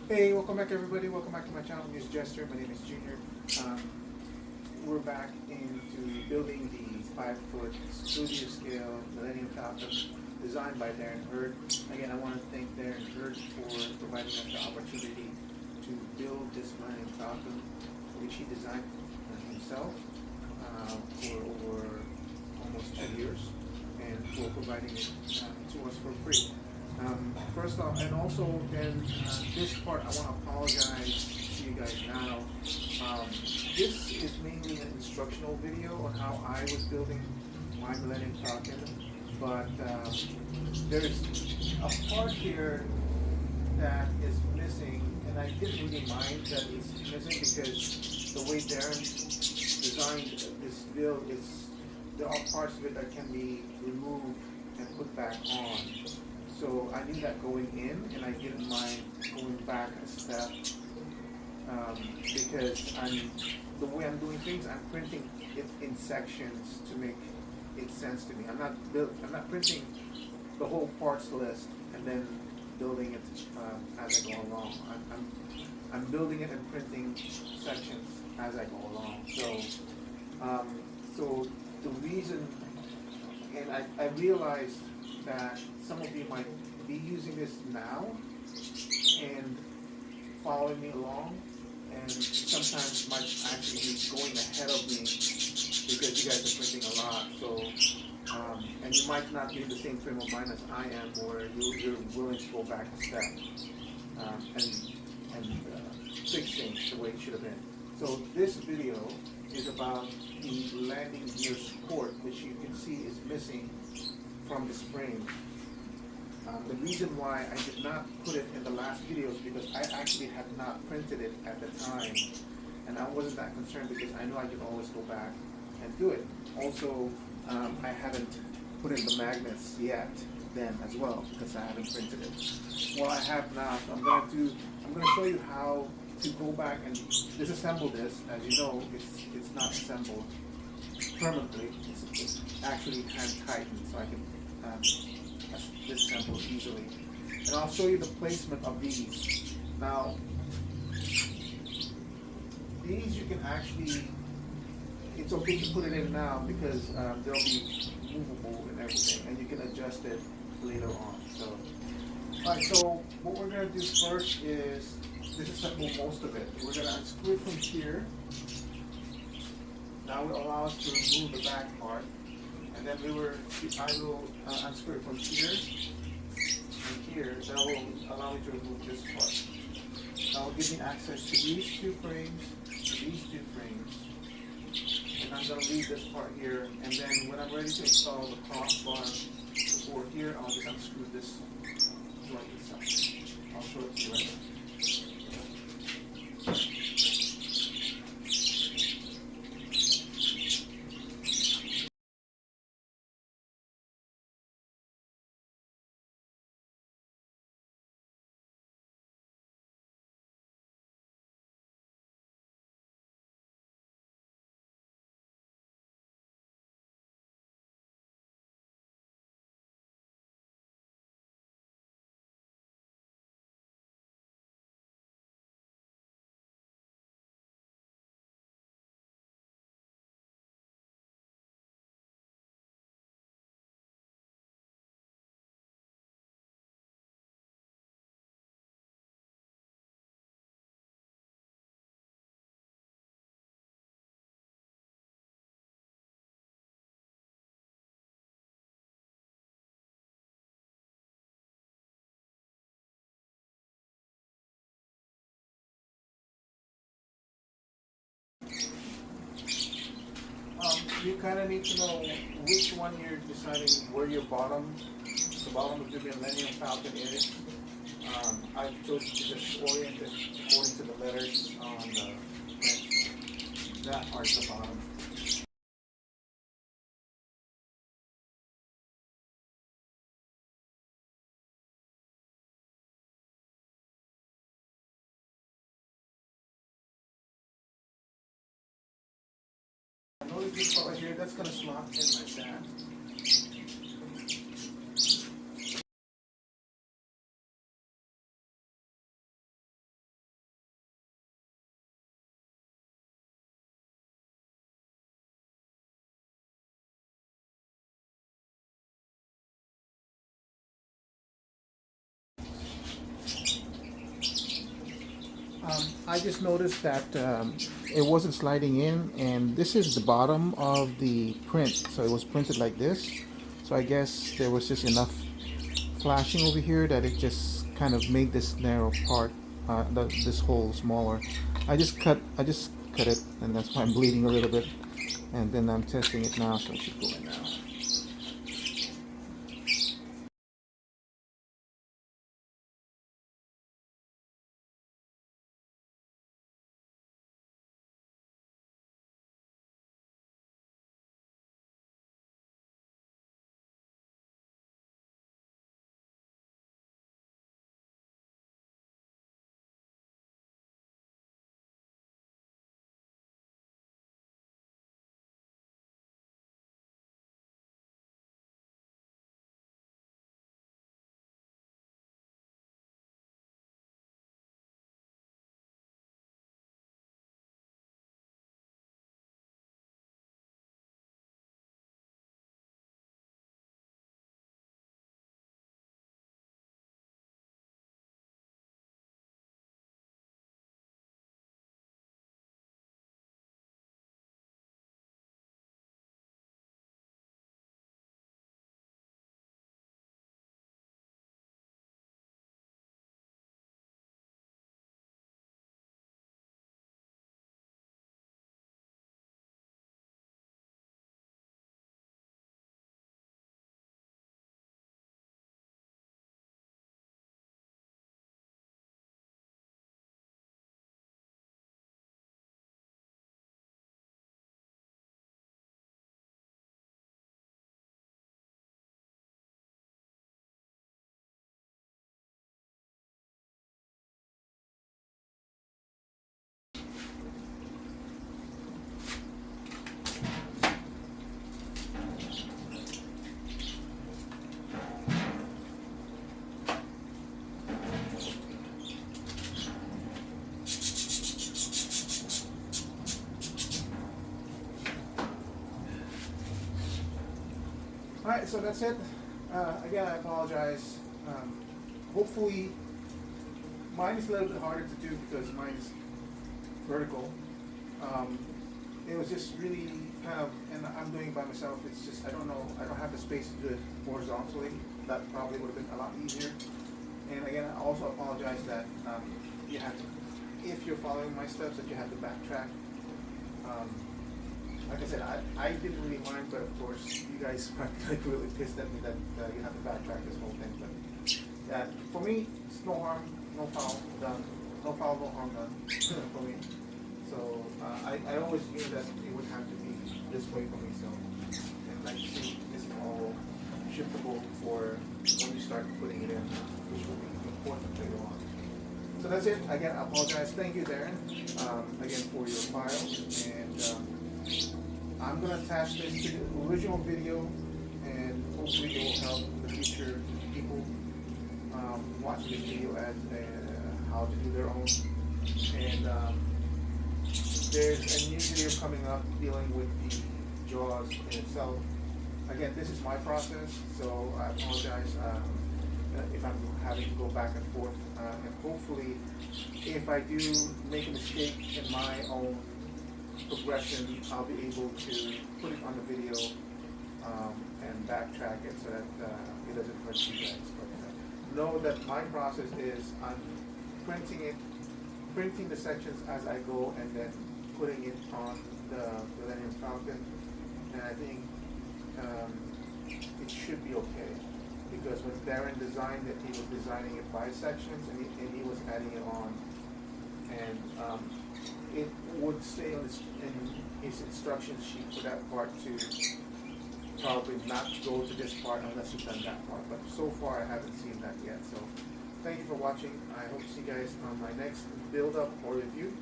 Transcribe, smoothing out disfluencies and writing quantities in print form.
Hey, welcome back everybody. Welcome back to my channel, AmusedJester. My name is Junior. We're back into building the 5-foot studio scale Millenium Falcon designed by Darren Hurd. Again, I want to thank Darren Hurd for providing us the opportunity to build this Millenium Falcon, which he designed himself for over almost 2 years, and for providing it to us for free. First off, and also then this part, I want to apologize to you guys now. This is mainly an instructional video on how I was building my Millenium Falcon, but there's a part here that is missing, and I didn't really mind that it's missing because the way Darren designed this build is there are parts of it that can be removed and put back on. So I knew that going in, and I didn't mind going back a step because the way I'm doing things, I'm printing it in sections to make it sense to me. I'm not printing the whole parts list and then building it as I go along. I'm building it and printing sections as I go along. So the reason, and I realized that some of you might be using this now and following me along, and sometimes might actually be going ahead of me because you guys are printing a lot. So, and you might not be in the same frame of mind as I am, where you're willing to go back a step and fix things the way it should have been. So this video is about the landing gear support, which you can see is missing from this frame. The reason why I did not put it in the last video is because I actually had not printed it at the time, and I wasn't that concerned because I know I can always go back and do it. Also, I haven't put in the magnets yet then as well because I haven't printed it. Well, I have now, so I'm going to show you how to go back and disassemble this. As you know, it's not assembled permanently. It's actually hand tightened, so I can disassemble easily. And I'll show you the placement of these. Now, these you can actually, it's okay to put it in now because they'll be movable and everything, and you can adjust it later on. So, alright, so what we're going to do first is disassemble most of it. We're going to unscrew it from here. That will allow us to remove the back part. And then I will unscrew it from here and here. That will allow me to remove this part. That will give me access to these two frames, and I'm going to leave this part here. And then when I'm ready to install the crossbar support here, I'll just unscrew this joint itself. I'll show it to you right now. You kind of need to know which one you're deciding where the bottom of your Millenium Falcon is. I chose to just orient it according to the letters on the print. That part's the bottom. Notice this part right here, that's going to slot in like that. I just noticed that it wasn't sliding in, and this is the bottom of the print, so it was printed like this. So I guess there was just enough flashing over here that it just kind of made this narrow part, this hole smaller. I just cut it, and that's why I'm bleeding a little bit. And then I'm testing it now, so it should go in now. Alright, so that's it. Again, I apologize. Hopefully, mine is a little bit harder to do because mine is vertical. It was just really kind of, and I'm doing it by myself. It's just, I don't know, I don't have the space to do it horizontally. That probably would have been a lot easier. And again, I also apologize that you have to, if you're following my steps, that you have to backtrack. Like I said, I didn't really mind, but of course, you guys are like really pissed at me that you have to backtrack this whole thing. But for me, it's no harm, no foul done. No foul, no harm done for me. So I always knew that it would have to be this way for me. So, and like you see, this is all shiftable for when you start putting it in, which will be important later on. So that's it. Again, I apologize. Thank you, Darren, again for your file. And I'm going to attach this to the original video, and hopefully it will help the future people watching this video as how to do their own. And there's a new video coming up dealing with the jaws in itself. Again, this is my process, so I apologize if I'm having to go back and forth. And hopefully, if I do make a mistake in my own progression, I'll be able to put it on the video and backtrack it so that it doesn't hurt you guys. But know that my process is I'm printing the sections as I go, and then putting it on the Millenium Falcon. And I think it should be okay, because when Darren designed it, he was designing it by sections, and he was adding it on, and it would say on his instruction sheet for that part to probably not go to this part unless you've done that part. But so far, I haven't seen that yet. So thank you for watching. I hope to see you guys on my next build up or review.